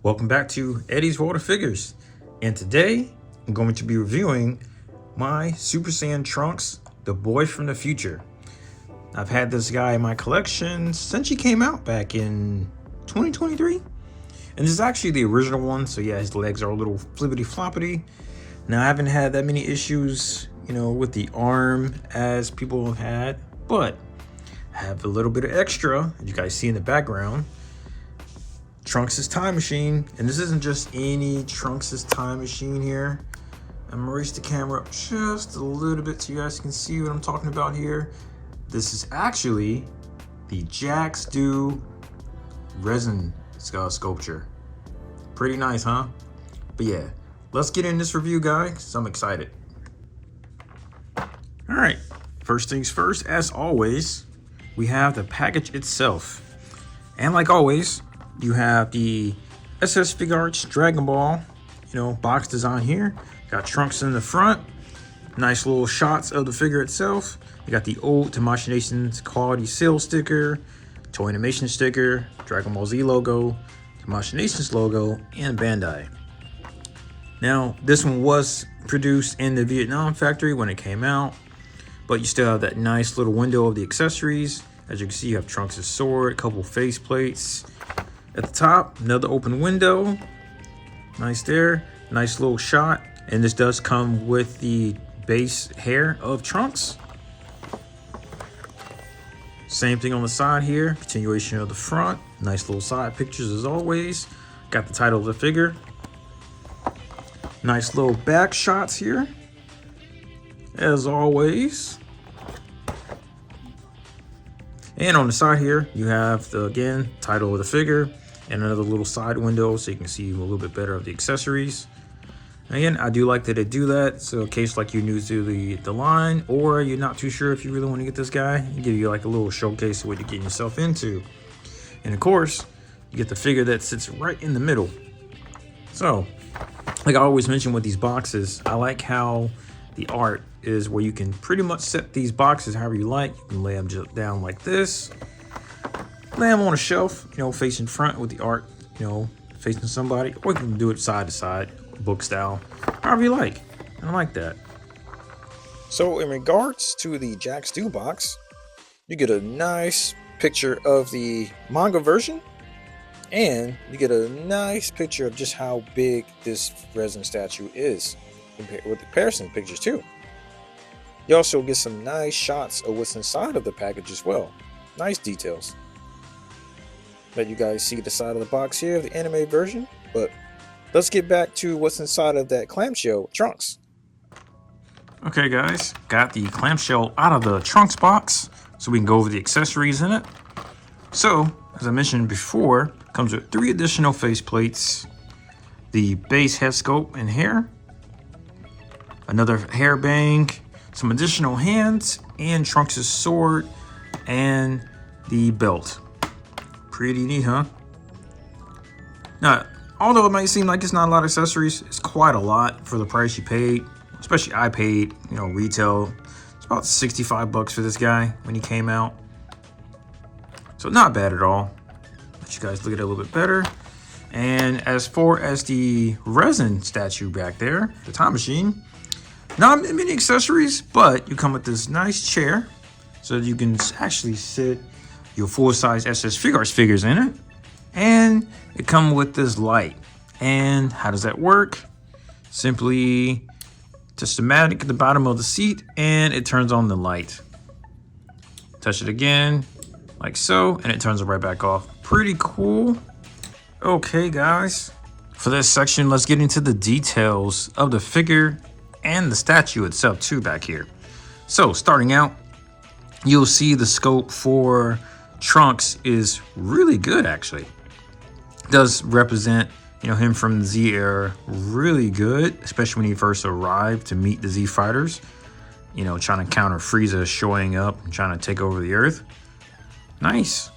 Welcome back to Eddie's World of Figures, and today I'm going to be reviewing my Super Saiyan Trunks, the boy from the future. I've had this guy in my collection since he came out back in 2023, and this is actually the original one, so yeah, his legs are a little flippity floppity. Now I haven't had that many issues, with the arm as people have had, but I have a little bit of extra, as you guys see in the background. Trunks' Time Machine, and this isn't just any Trunks' Time Machine here. I'm gonna raise the camera up just a little bit so you guys can see what I'm talking about here. This is actually the JacksDo resin sculpture. Pretty nice, huh? But yeah, let's get in this review, guys. I'm excited. All right, first things first, as always, we have the package itself. And like always, you have the SS Figuarts Dragon Ball, box design here. Got Trunks in the front. Nice little shots of the figure itself. You got the old Tamashinations quality seal sticker, Toy Animation sticker, Dragon Ball Z logo, Tamashinations logo, and Bandai. Now, this one was produced in the Vietnam factory when it came out, but you still have that nice little window of the accessories. As you can see, you have Trunks' sword, a couple face plates. At the top, another open window. Nice there. Nice little shot. And this does come with the base hair of Trunks. Same thing on the side here. Continuation of the front. Nice little side pictures as always. Got the title of the figure. Nice little back shots here, as always. And on the side here, you have the, again, title of the figure and another little side window so you can see a little bit better of the accessories. And again, I do like that they do that. So in case like you're new to the line, or you're not too sure if you really want to get this guy, it give you like a little showcase of what you're getting yourself into. And of course, you get the figure that sits right in the middle. So, like I always mention with these boxes, I like how the art is where you can pretty much set these boxes however you like. You can lay them just down like this, lay them on a shelf, facing front with the art, facing somebody, or you can do it side to side, book style, however you like. I like that. So in regards to the JacksDo box, you get a nice picture of the manga version, and you get a nice picture of just how big this resin statue is with the comparison pictures too. You also get some nice shots of what's inside of the package as well. Nice details. Let you guys see the side of the box here, the anime version. But let's get back to what's inside of that clamshell Trunks. Okay guys, got the clamshell out of the Trunks box so we can go over the accessories in it. So, as I mentioned before, comes with 3 additional face plates, the base head sculpt and hair, another hair bang, some additional hands, and Trunks' sword and the belt. Pretty neat, huh? Now, although it might seem like it's not a lot of accessories, it's quite a lot for the price you paid. Especially I paid, retail. It's about 65 bucks for this guy when he came out. So not bad at all. Let you guys look at it a little bit better. And as far as the resin statue back there, the time machine, not many accessories, but you come with this nice chair so that you can actually sit your full-size SS Figuarts figures in it. And it comes with this light. And how does that work? Simply just a magnet at the bottom of the seat and it turns on the light. Touch it again, like so, and it turns it right back off. Pretty cool. Okay, guys. For this section, let's get into the details of the figure and the statue itself too back here. So starting out, you'll see the scope for Trunks is really good actually. It does represent him from the Z era really good, especially when he first arrived to meet the Z fighters, trying to counter Frieza showing up and trying to take over the earth. Nice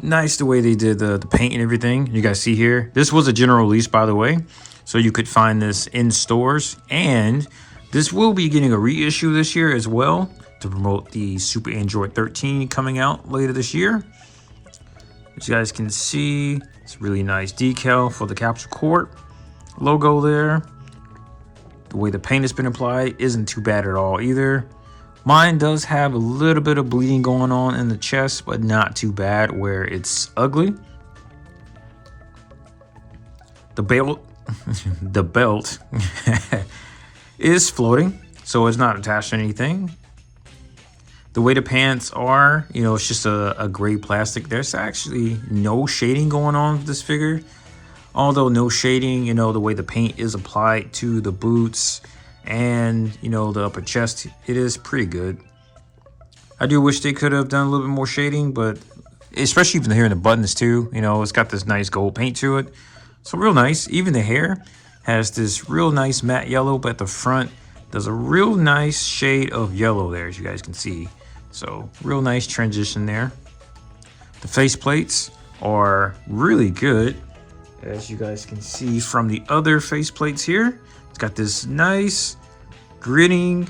the way they did the paint and everything. You guys see here, this was a general release, by the way, so you could find this in stores, and this will be getting a reissue this year as well to promote the Super Android 13 coming out later this year. As you guys can see, it's a really nice decal for the capsule corp logo there. The way the paint has been applied isn't too bad at all either. Mine does have a little bit of bleeding going on in the chest, but not too bad where it's ugly. The belt, the belt is floating, so it's not attached to anything. The way the pants are, you know, it's just a gray plastic. There's actually no shading going on with this figure. Although no shading, you know, the way the paint is applied to the boots and, you know, the upper chest, it is pretty good. I do wish they could have done a little bit more shading, but especially even here in the buttons too, you know, it's got this nice gold paint to it. So real nice. Even the hair has this real nice matte yellow, but at the front, there's a real nice shade of yellow there, as you guys can see. So real nice transition there. The face plates are really good, as you guys can see from the other face plates here. It's got this nice grinning,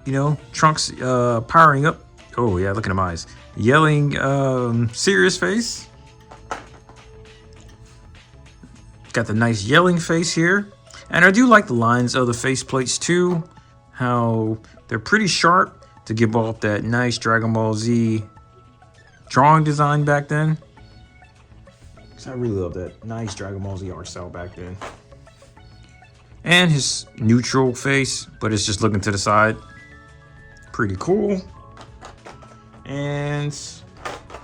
you know, Trunks powering up. Oh yeah, look at my eyes. Yelling serious face. Got the nice yelling face here. And I do like the lines of the face plates too. How they're pretty sharp to give off that nice Dragon Ball Z drawing design back then. I really love that nice Dragon Ball Z art style back then. And his neutral face, but it's just looking to the side. Pretty cool. And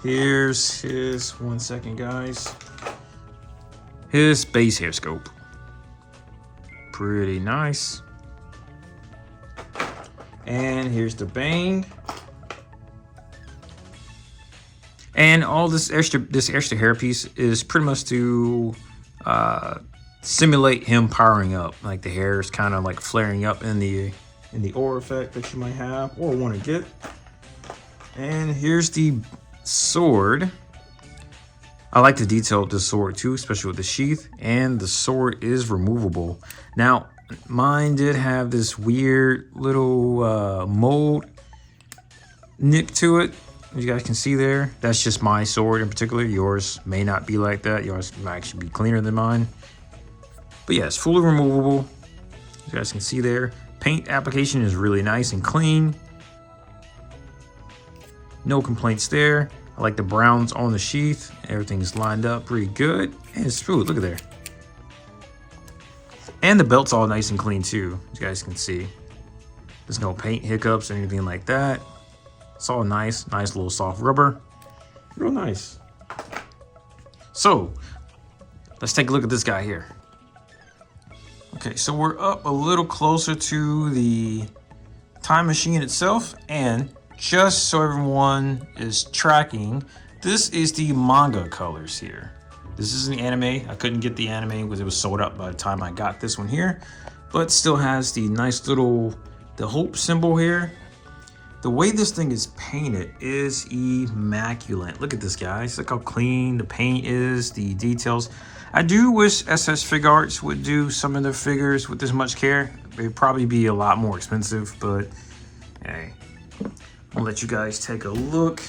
here's his, 1 second guys, his base hair scope. Pretty nice. And here's the bang. And all this extra hairpiece is pretty much to simulate him powering up. Like the hair is kind of like flaring up in the aura effect that you might have or want to get. And here's the sword. I like the detail of the sword too, especially with the sheath. And the sword is removable. Now, mine did have this weird little mold nick to it. As you guys can see there, that's just my sword in particular. Yours may not be like that. Yours might actually be cleaner than mine. But yeah, it's fully removable. As you guys can see there, paint application is really nice and clean. No complaints there. I like the browns on the sheath. Everything's lined up pretty good. And it's smooth, look at there. And the belt's all nice and clean too, as you guys can see. There's no paint hiccups or anything like that. It's all nice little soft rubber. Real nice. So, let's take a look at this guy here. Okay, so we're up a little closer to the time machine itself, and just so everyone is tracking, this is the manga colors here. This is an anime. I couldn't get the anime because it was sold out by the time I got this one here, but still has the nice little, the hope symbol here. The way this thing is painted is immaculate. Look at this, guys. Look how clean the paint is, the details. I do wish SS Figuarts would do some of their figures with this much care. It'd probably be a lot more expensive, but hey. I'll let you guys take a look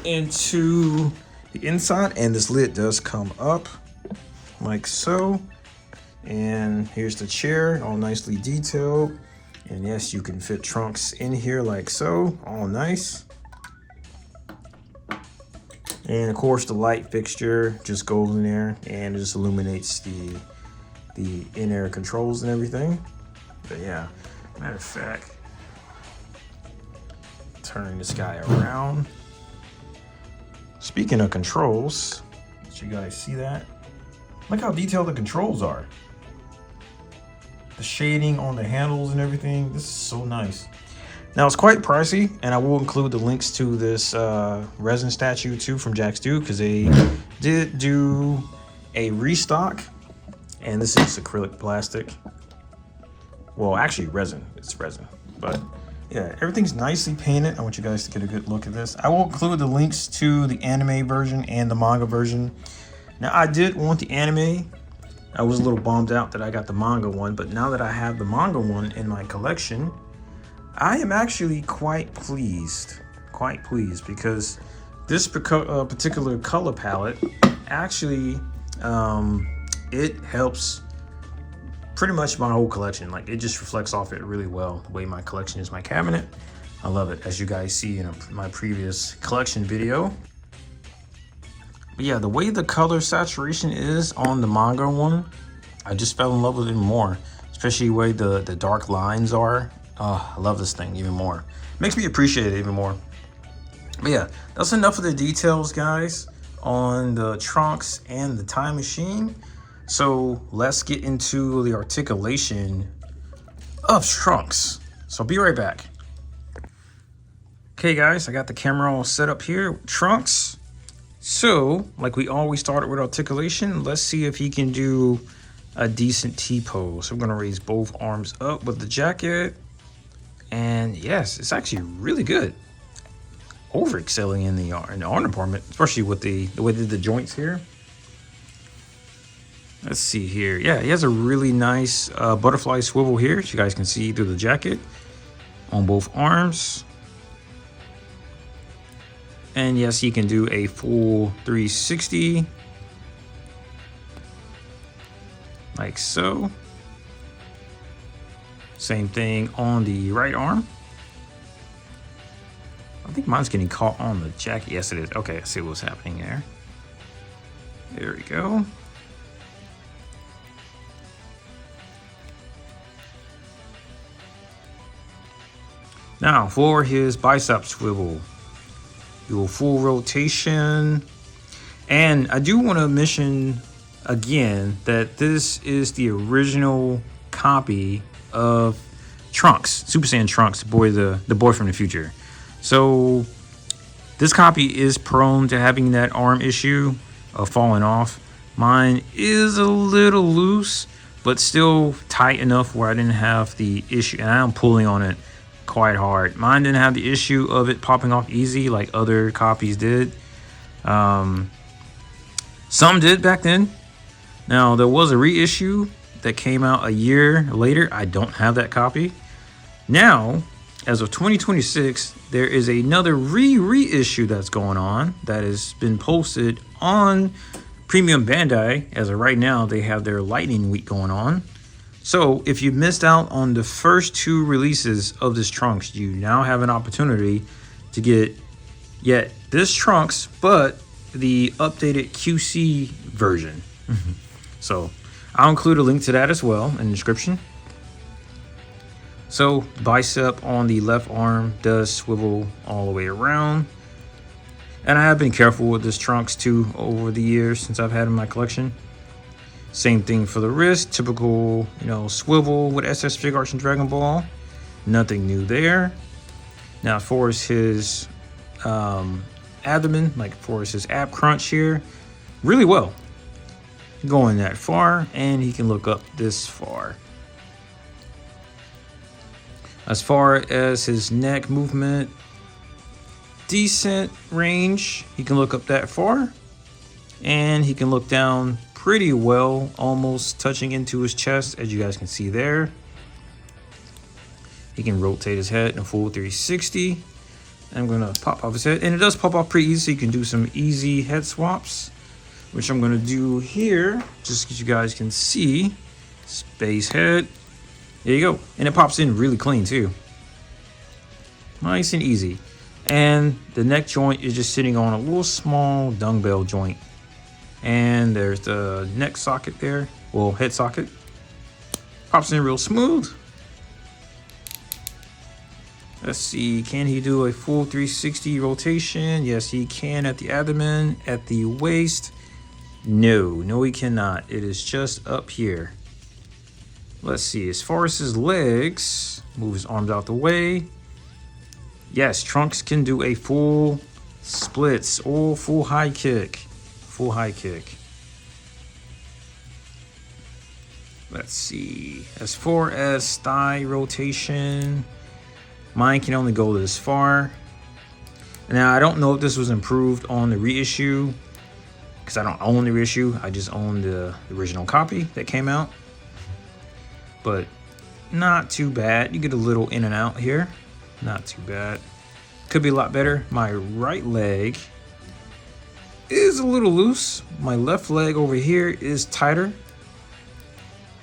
into the inside, and this lid does come up like so. And here's the chair, all nicely detailed. And yes, you can fit Trunks in here like so, all nice. And of course the light fixture just goes in there and it just illuminates the in-air controls and everything. But yeah, matter of fact, turning this guy around. Speaking of controls, did you guys see that? Look how detailed the controls are. The shading on the handles and everything. This is so nice. Now it's quite pricey, and I will include the links to this resin statue too from JacksDo, because they did do a restock, and this is acrylic plastic. Well, actually resin. It's resin, but yeah, everything's nicely painted. I want you guys to get a good look at this. I will include the links to the anime version and the manga version. Now I did want the anime. I was a little bummed out that I got the manga one, but now that I have the manga one in my collection, I am actually quite pleased because this particular color palette actually it helps pretty much my whole collection. Like, it just reflects off it really well, the way my collection is, my cabinet. I love it, as you guys see in my previous collection video. But yeah, the way the color saturation is on the manga one, I just fell in love with it more, especially the way the dark lines are. Oh, I love this thing even more. Makes me appreciate it even more. But yeah, that's enough of the details, guys, on the Trunks and the Time Machine. So let's get into the articulation of Trunks. So I'll be right back. Okay, guys, I got the camera all set up here with Trunks. So, like we always started with articulation, let's see if he can do a decent T-pose. So I'm gonna raise both arms up with the jacket. And yes, it's actually really good. Over excelling in the arm department, especially with the way they did the joints here. Let's see here. Yeah, he has a really nice butterfly swivel here, as you guys can see through the jacket on both arms. And yes, he can do a full 360 like so. Same thing on the right arm. I think mine's getting caught on the jacket. Yes, it is. Okay, I see what's happening there. There we go. Now for his bicep swivel, do a full rotation. And I do want to mention again that this is the original copy of Trunks, Super Saiyan Trunks, the boy from the future. So this copy is prone to having that arm issue of falling off. Mine is a little loose, but still tight enough where I didn't have the issue, and I'm pulling on it quite hard. Mine didn't have the issue of it popping off easy like other copies did. Some did back then. Now, there was a reissue that came out a year later. I don't have that copy. Now, as of 2026, there is another reissue that's going on that has been posted on Premium Bandai. As of right now, they have their Lightning Week going on. So if you missed out on the first two releases of this Trunks, you now have an opportunity to get yet this Trunks, but the updated QC version. So I'll include a link to that as well in the description. So bicep on the left arm does swivel all the way around. And I have been careful with this Trunks too over the years since I've had in my collection. Same thing for the wrist, typical, swivel with SS Figuarts and Dragon Ball. Nothing new there. Now, as far as his abdomen, like for his ab crunch here, really well. Going that far, and he can look up this far. As far as his neck movement, decent range. He can look up that far, and he can look down pretty well, almost touching into his chest, as you guys can see there. He can rotate his head in a full 360. I'm gonna pop off his head, and it does pop off pretty easy, so you can do some easy head swaps, which I'm gonna do here, just so you guys can see. Space head. There you go. And it pops in really clean too. Nice and easy. And the neck joint is just sitting on a little small dumbbell joint. And there's the neck socket there. Well, head socket. Pops in real smooth. Let's see, can he do a full 360 rotation? Yes, he can at the abdomen. At the waist, no, he cannot. It is just up here. Let's see, as far as his legs, move his arms out the way. Yes, Trunks can do a full splits or full high kick. Full high kick. Let's see, as far as thigh rotation, mine can only go this far. Now, I don't know if this was improved on the reissue, because I don't own the reissue. I just own the original copy that came out. But not too bad. You get a little in and out here. Not too bad. Could be a lot better. My right leg is a little loose. My left leg over here is tighter.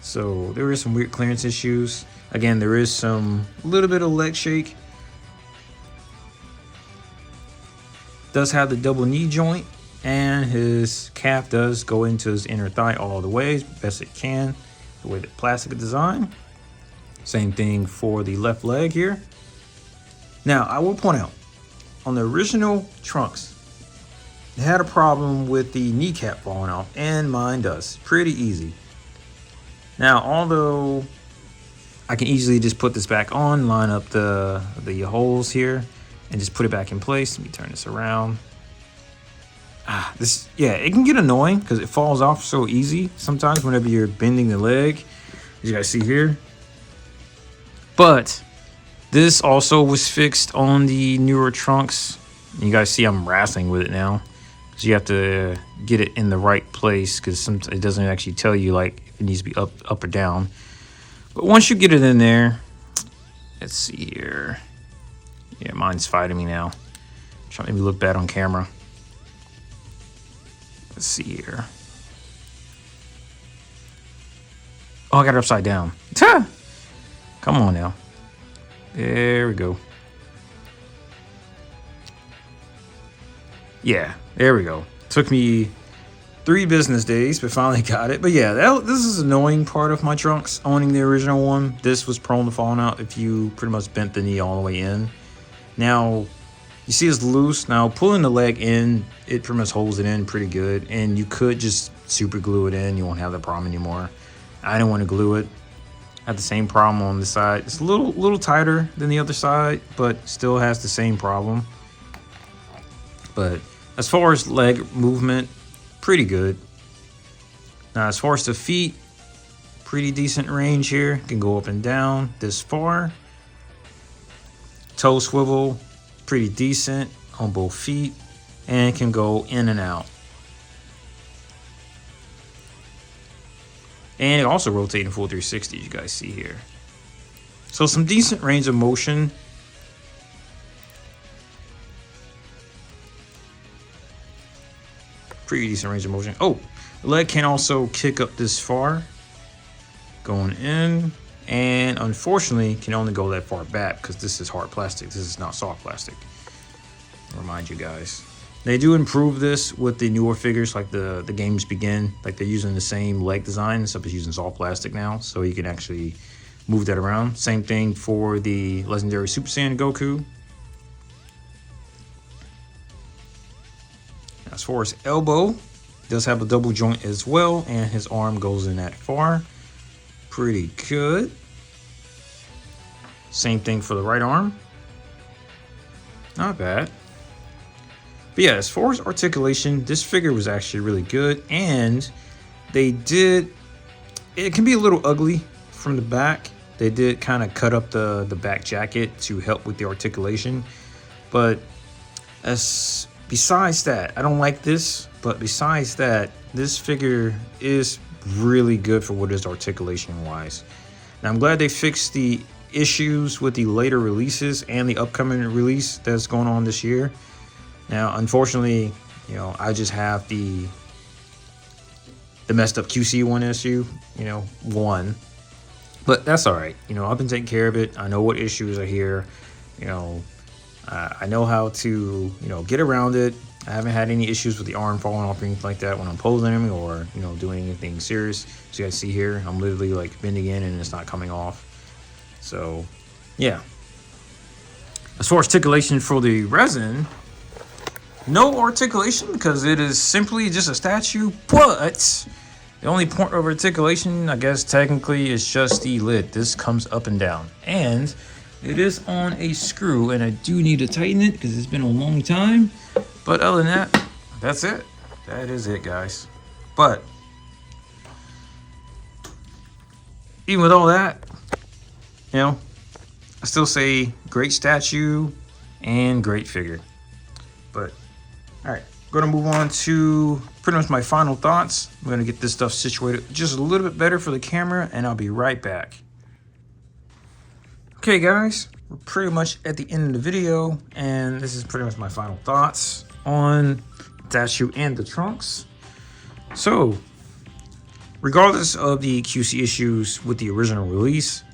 So there is some weird clearance issues. Again, there is some little bit of leg shake. Does have the double knee joint, and his calf does go into his inner thigh all the way, best it can, the way the plastic is designed. Same thing for the left leg here. Now, I will point out, on the original trunks, it had a problem with the kneecap falling off, and mine does. Pretty easy. Now, although I can easily just put this back on, line up the holes here, and just put it back in place. Let me turn this around. Yeah, it can get annoying because it falls off so easy sometimes whenever you're bending the leg, as you guys see here. But this also was fixed on the newer trunks. You guys see I'm wrestling with it now, because you have to get it in the right place, because sometimes it doesn't actually tell you like if it needs to be up or down. But once you get it in there, let's see here. Yeah, mine's fighting me now. Trying to make me look bad on camera. Let's see here. Oh, I got it upside down. Come on now. There we go. Yeah, there we go. Took me 3 business days, but finally got it. But yeah, this is an annoying part of my trunks, owning the original one. This was prone to falling out if you pretty much bent the knee all the way in. Now, you see it's loose. Now, pulling the leg in, it pretty much holds it in pretty good. And you could just super glue it in. You won't have that problem anymore. I didn't want to glue it. I had the same problem on this side. It's a little tighter than the other side, but still has the same problem. But as far as leg movement, pretty good. Now, as far as the feet, pretty decent range here. Can go up and down this far. Toe swivel, pretty decent on both feet, and can go in and out. And it also rotates in full 360, as you guys see here. So some decent range of motion. Pretty decent range of motion. Oh, the leg can also kick up this far, going in, and unfortunately can only go that far back because this is hard plastic. This is not soft plastic. I'll remind you guys. They do improve this with the newer figures, like the Games Begin. Like they're using the same leg design, except it's using soft plastic now, so you can actually move that around. Same thing for the Legendary Super Saiyan Goku. As far as elbow, does have a double joint as well, and his arm goes in that far. Pretty good. Same thing for the right arm. Not bad. But yeah, as far as articulation, this figure was actually really good, and it can be a little ugly from the back. They did kind of cut up the back jacket to help with the articulation, but besides that, I don't like this, but besides that, this figure is really good for what it is articulation wise. Now, I'm glad they fixed the issues with the later releases and the upcoming release that's going on this year. Now, unfortunately, I just have the messed up QC1 issue, one. But that's all right. I've been taking care of it. I know what issues are here. I know how to, get around it. I haven't had any issues with the arm falling off or anything like that when I'm posing them or, doing anything serious. So you guys see here, I'm literally like bending in and it's not coming off. So, yeah. As far as articulation for the resin, no articulation because it is simply just a statue, but the only point of articulation, I guess technically, is just the lid. This comes up and down, and it is on a screw, and I do need to tighten it because it's been a long time. But other than that, that's it. That is it, guys. But even with all that, I still say great statue and great figure. But all right, I'm gonna move on to pretty much my final thoughts. I'm gonna get this stuff situated just a little bit better for the camera, and I'll be right back. Okay, guys, we're pretty much at the end of the video, and this is pretty much my final thoughts on statue and the trunks. So regardless of the QC issues with the original release,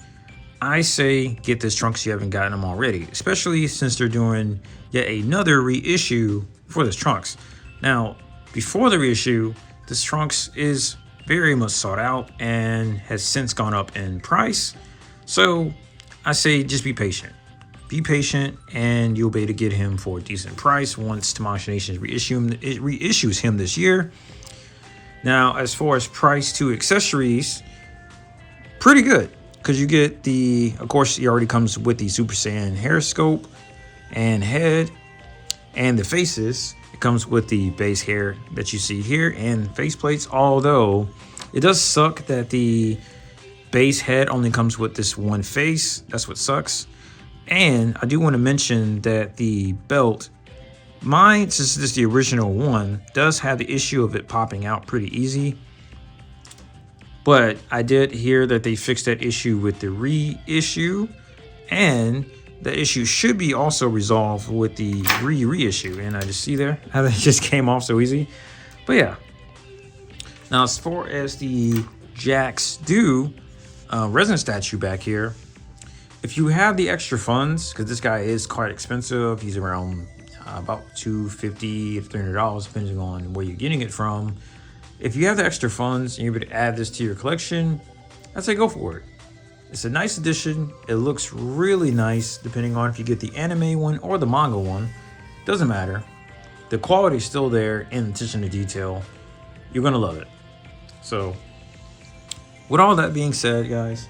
I say get this trunks if you haven't gotten them already, especially since they're doing yet another reissue for this trunks. Now, before the reissue, this trunks is very much sought out and has since gone up in price. So I say just be patient. Be patient and you'll be able to get him for a decent price once Tamashii Nation reissues him this year. Now, as far as price to accessories, pretty good. Because you get the, of course, he already comes with the Super Saiyan hair scope and head and the faces. It comes with the base hair that you see here and face plates, although it does suck that the base head only comes with this one face. That's what sucks. And I do want to mention that the belt, mine, since this is the original one, does have the issue of it popping out pretty easy. But I did hear that they fixed that issue with the reissue, and the issue should be also resolved with the reissue. And I just see there how that just came off so easy. But yeah. Now, as far as the JacksDo resin statue back here, if you have the extra funds, because this guy is quite expensive, he's around about $250 to $300, depending on where you're getting it from. If you have the extra funds and you're able to add this to your collection, I'd say go for it. It's a nice addition. It looks really nice, depending on if you get the anime one or the manga one. Doesn't matter. The quality is still there in attention to detail. You're going to love it. So, with all that being said, guys,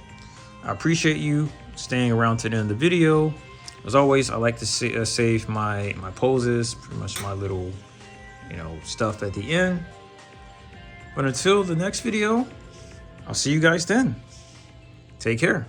I appreciate you staying around to the end of the video. As always, I like to save my poses, pretty much my little, stuff at the end. But until the next video, I'll see you guys then. Take care.